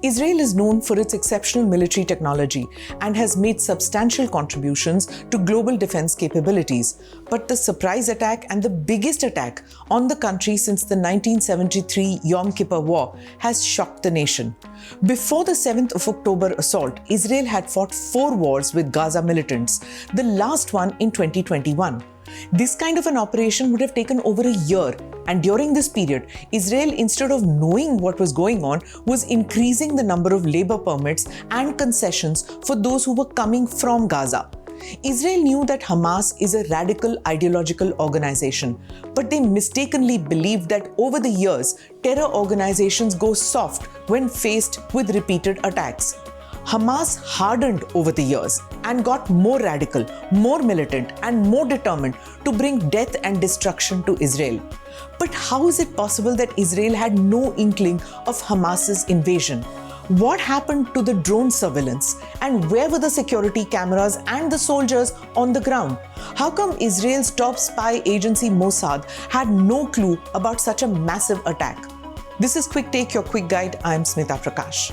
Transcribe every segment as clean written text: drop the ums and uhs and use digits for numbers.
Israel is known for its exceptional military technology and has made substantial contributions to global defense capabilities. But the surprise attack and the biggest attack on the country since the 1973 Yom Kippur War has shocked the nation. Before the 7th of October assault, Israel had fought 4 wars with Gaza militants, the last one in 2021. This kind of an operation would have taken over a year, and during this period, Israel, instead of knowing what was going on, was increasing the number of labor permits and concessions for those who were coming from Gaza. Israel knew that Hamas is a radical ideological organization, but they mistakenly believed that over the years, terror organizations go soft when faced with repeated attacks. Hamas hardened over the years and got more radical, more militant, and more determined to bring death and destruction to Israel. But how is it possible that Israel had no inkling of Hamas's invasion? What happened to the drone surveillance? And where were the security cameras and the soldiers on the ground? How come Israel's top spy agency Mossad had no clue about such a massive attack? This is Quick Take, your quick guide. I am Smita Prakash.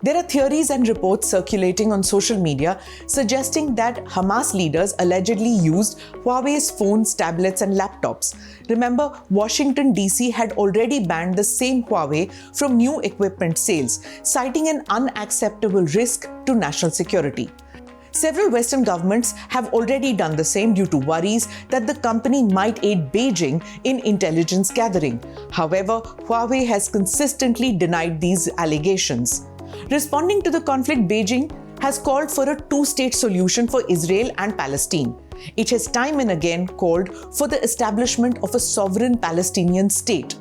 There are theories and reports circulating on social media suggesting that Hamas leaders allegedly used Huawei's phones, tablets, and laptops. Remember, Washington, D.C. had already banned the same Huawei from new equipment sales, citing an unacceptable risk to national security. Several Western governments have already done the same due to worries that the company might aid Beijing in intelligence gathering. However, Huawei has consistently denied these allegations. Responding to the conflict, Beijing has called for a 2-state solution for Israel and Palestine. It has time and again called for the establishment of a sovereign Palestinian state.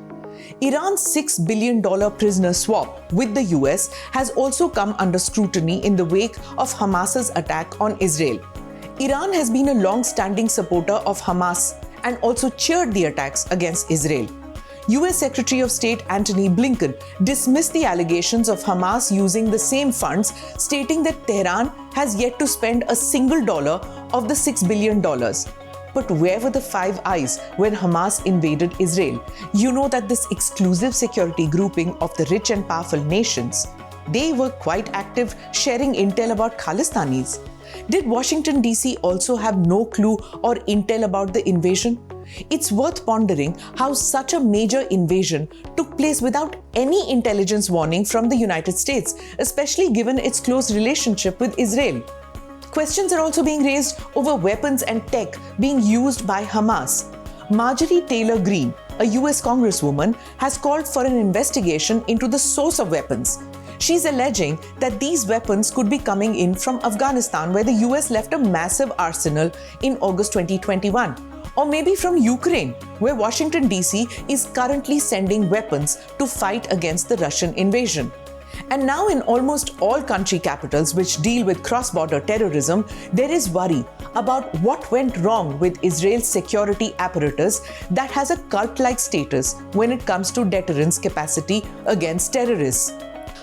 Iran's $6 billion prisoner swap with the US has also come under scrutiny in the wake of Hamas's attack on Israel. Iran has been a long-standing supporter of Hamas and also cheered the attacks against Israel. US Secretary of State Antony Blinken dismissed the allegations of Hamas using the same funds, stating that Tehran has yet to spend a single dollar of the $6 billion. But where were the Five Eyes when Hamas invaded Israel? You know that this exclusive security grouping of the rich and powerful nations, they were quite active sharing intel about Khalistanis. Did Washington, D.C. also have no clue or intel about the invasion? It's worth pondering how such a major invasion took place without any intelligence warning from the United States, especially given its close relationship with Israel. Questions are also being raised over weapons and tech being used by Hamas. Marjorie Taylor Greene, a US Congresswoman, has called for an investigation into the source of weapons. She's alleging that these weapons could be coming in from Afghanistan, where the US left a massive arsenal in August 2021. Or maybe from Ukraine, where Washington, D.C. is currently sending weapons to fight against the Russian invasion. And now in almost all country capitals which deal with cross-border terrorism, there is worry about what went wrong with Israel's security apparatus that has a cult-like status when it comes to deterrence capacity against terrorists.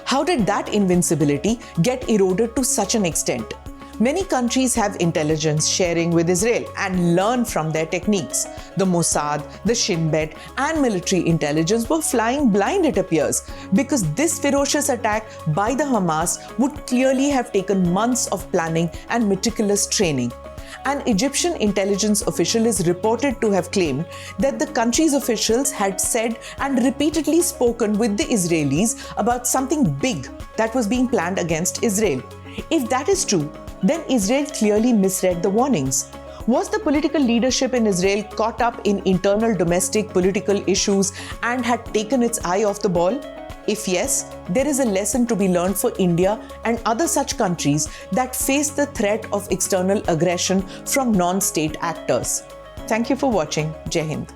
How did that invincibility get eroded to such an extent? Many countries have intelligence sharing with Israel and learn from their techniques. The Mossad, the Shin Bet, and military intelligence were flying blind, it appears, because this ferocious attack by the Hamas would clearly have taken months of planning and meticulous training. An Egyptian intelligence official is reported to have claimed that the country's officials had said and repeatedly spoken with the Israelis about something big that was being planned against Israel. If that is true, then Israel clearly misread the warnings. Was the political leadership in Israel caught up in internal domestic political issues and had taken its eye off the ball? If yes, there is a lesson to be learned for India and other such countries that face the threat of external aggression from non-state actors. Thank you for watching. Jai Hind.